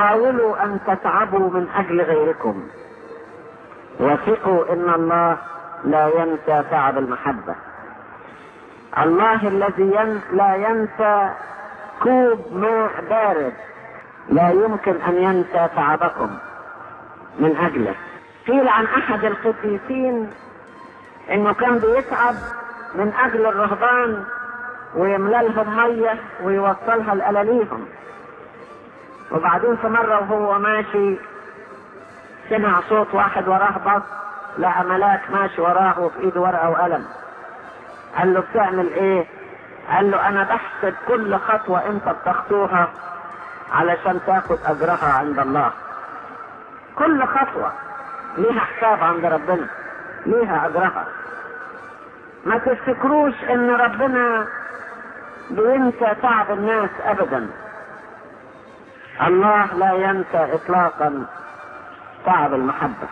حاولوا ان تتعبوا من اجل غيركم، وثقوا ان الله لا ينسى تعب المحبة. الله الذي لا ينسى كوب ماء بارد لا يمكن ان ينسى تعبكم من اجله. قيل عن احد القديسين انه كان بيتعب من اجل الرهبان ويملى لهم ميه ويوصلها لألاليهم، وبعدين في مرة وهو ماشي سمع صوت واحد وراه بط، لقى ملاك ماشي وراه وفي ايده ورقة وقلم. قال له بتعمل ايه؟ قال له انا بحسب كل خطوة انت بتخطوها علشان تاخد اجرها عند الله. كل خطوة ليها حساب عند ربنا، ليها اجرها. ما تفتكروش ان ربنا بينسى تعب الناس ابدا. الله لا ينسى اطلاقا تعب المحبة.